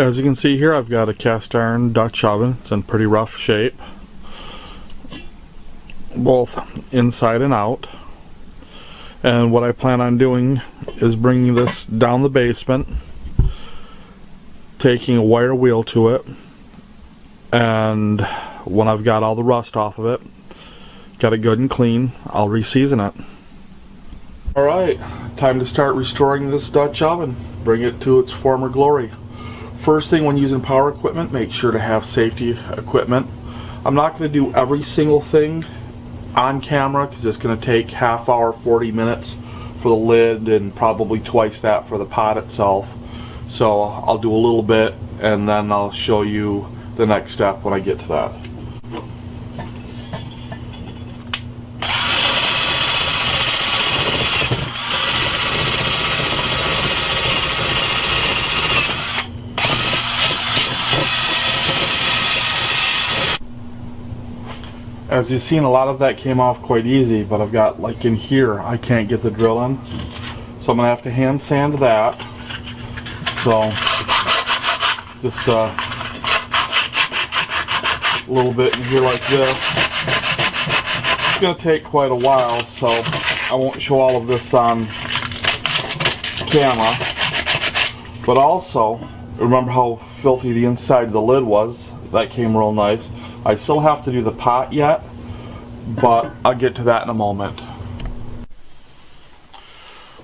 As you can see here, I've got a cast iron Dutch oven. It's in pretty rough shape, both inside and out. And what I plan on doing is bringing this down the basement, taking a wire wheel to it, and when I've got all the rust off of it, got it good and clean, I'll re-season it. Alright, time to start restoring this Dutch oven, bring it to its former glory. First thing when using power equipment, make sure to have safety equipment. I'm not going to do every single thing on camera because it's going to take half hour, 40 minutes for the lid and probably twice that for the pot itself. So I'll do a little bit and then I'll show you the next step when I get to that. As you've seen, a lot of that came off quite easy, but I've got, like in here, I can't get the drill in. So I'm going to have to hand sand that. So, just a little bit in here like this. It's going to take quite a while, so I won't show all of this on camera. But also, remember how filthy the inside of the lid was? That came real nice. I still have to do the pot yet, but I'll get to that in a moment.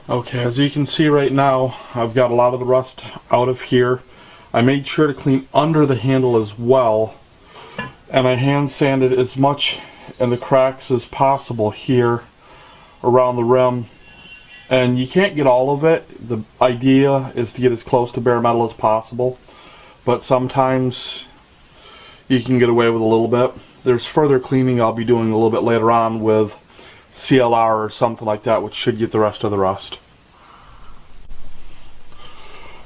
Okay, as you can see right now, I've got a lot of the rust out of here. I made sure to clean under the handle as well, and I hand sanded as much in the cracks as possible here around the rim. And you can't get all of it. The idea is to get as close to bare metal as possible, but sometimes you can get away with a little bit. There's further cleaning I'll be doing a little bit later on with CLR or something like that, which should get the rest of the rust.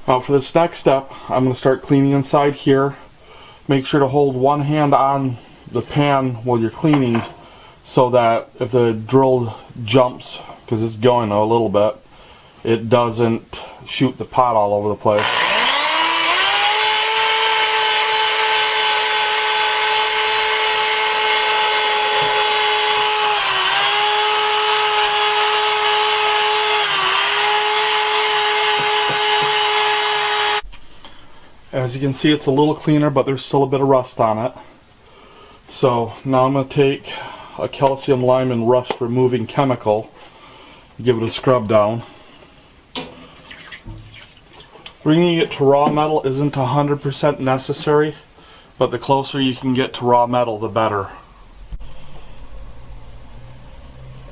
Now for this next step, I'm going to start cleaning inside here. Make sure to hold one hand on the pan while you're cleaning so that if the drill jumps, because it's going a little bit, it doesn't shoot the pot all over the place. As you can see, it's a little cleaner, but there's still a bit of rust on it. So now I'm going to take a calcium lime and rust removing chemical, give it a scrub down. Bringing it to raw metal isn't 100% necessary, but the closer you can get to raw metal, the better.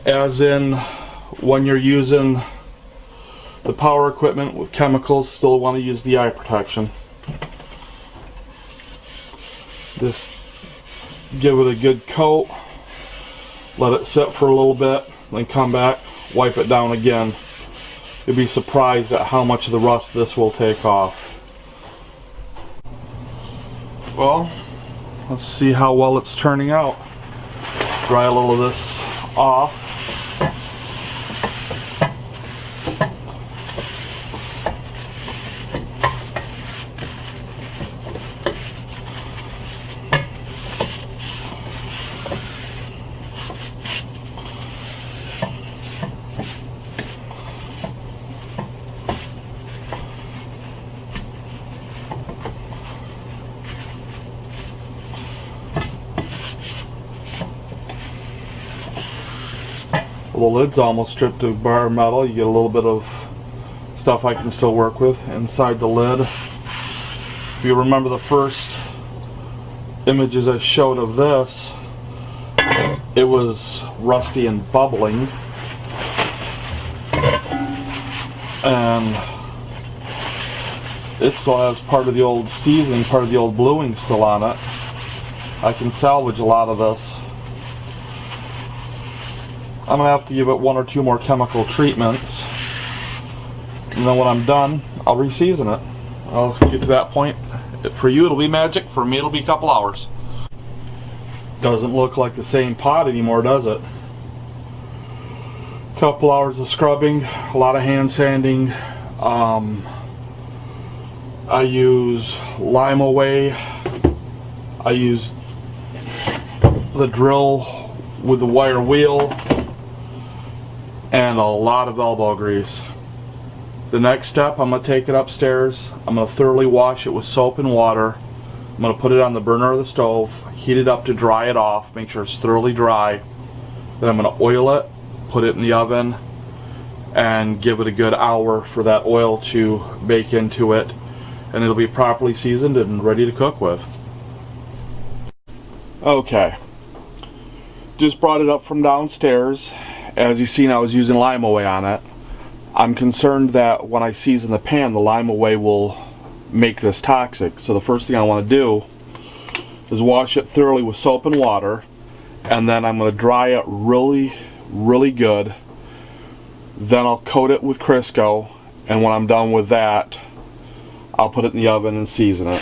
As in, when you're using the power equipment with chemicals, still want to use the eye protection. Just give it a good coat, let it sit for a little bit, then come back, wipe it down again. You'll be surprised at how much of the rust this will take off. Well, let's see how well it's turning out. Dry a little of this off. The lid's almost stripped of bare metal. You get a little bit of stuff I can still work with inside the lid. If you remember the first images I showed of this, it was rusty and bubbling, and it still has part of the old seasoning, part of the old bluing still on it. I can salvage a lot of this. I'm going to have to give it one or two more chemical treatments, and then when I'm done, I'll re-season it. I'll get to that point. For you it'll be magic, for me it'll be a couple hours. Doesn't look like the same pot anymore, does it? Couple hours of scrubbing, a lot of hand sanding. I use Lime-A-Way. I use the drill with the wire wheel and a lot of elbow grease. The next step, I'm going to take it upstairs. I'm going to thoroughly wash it with soap and water. I'm going to put it on the burner of the stove, heat it up to dry it off, make sure it's thoroughly dry. Then I'm going to oil it, put it in the oven, and give it a good hour for that oil to bake into it, and it'll be properly seasoned and ready to cook with. Okay, just brought it up from downstairs. As you seen, I was using Lime-A-Way on it. I'm concerned that when I season the pan, the Lime-A-Way will make this toxic. So the first thing I want to do is wash it thoroughly with soap and water, and then I'm going to dry it really good. Then I'll coat it with Crisco, and when I'm done with that, I'll put it in the oven and season it.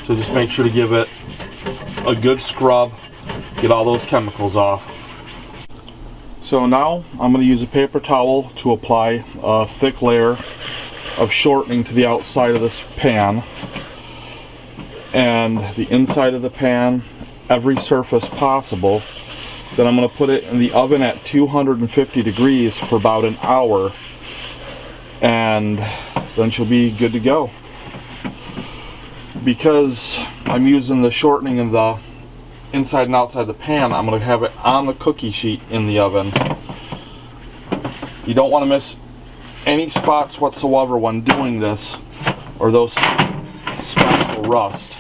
So just make sure to give it a good scrub, get all those chemicals off. So now I'm going to use a paper towel to apply a thick layer of shortening to the outside of this pan, and the inside of the pan, every surface possible. Then I'm going to put it in the oven at 250 degrees for about an hour, and then she'll be good to go. Because I'm using the shortening in the inside and outside the pan, I'm going to have it on the cookie sheet in the oven. You don't want to miss any spots whatsoever when doing this, or those spots will rust.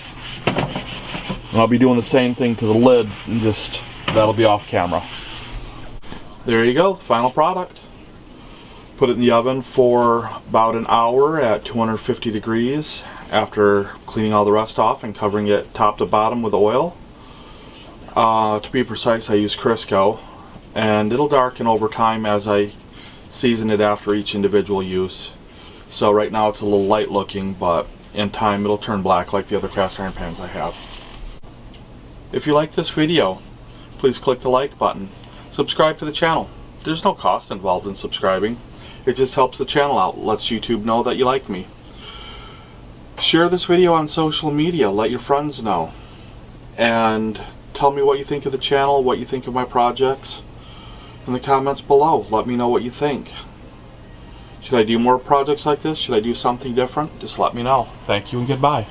And I'll be doing the same thing to the lid, and just that'll be off camera. There you go, final product. Put it in the oven for about an hour at 250 degrees after cleaning all the rust off and covering it top to bottom with oil. To be precise, I use Crisco, and it'll darken over time as I season it after each individual use. So right now it's a little light looking, but in time it'll turn black like the other cast iron pans I have. If you like this video, please click the like button. Subscribe to the channel. There's no cost involved in subscribing. It just helps the channel out, lets YouTube know that you like me. Share this video on social media, let your friends know. And tell me what you think of the channel, what you think of my projects in the comments below. Let me know what you think. Should I do more projects like this? Should I do something different? Just let me know. Thank you and goodbye.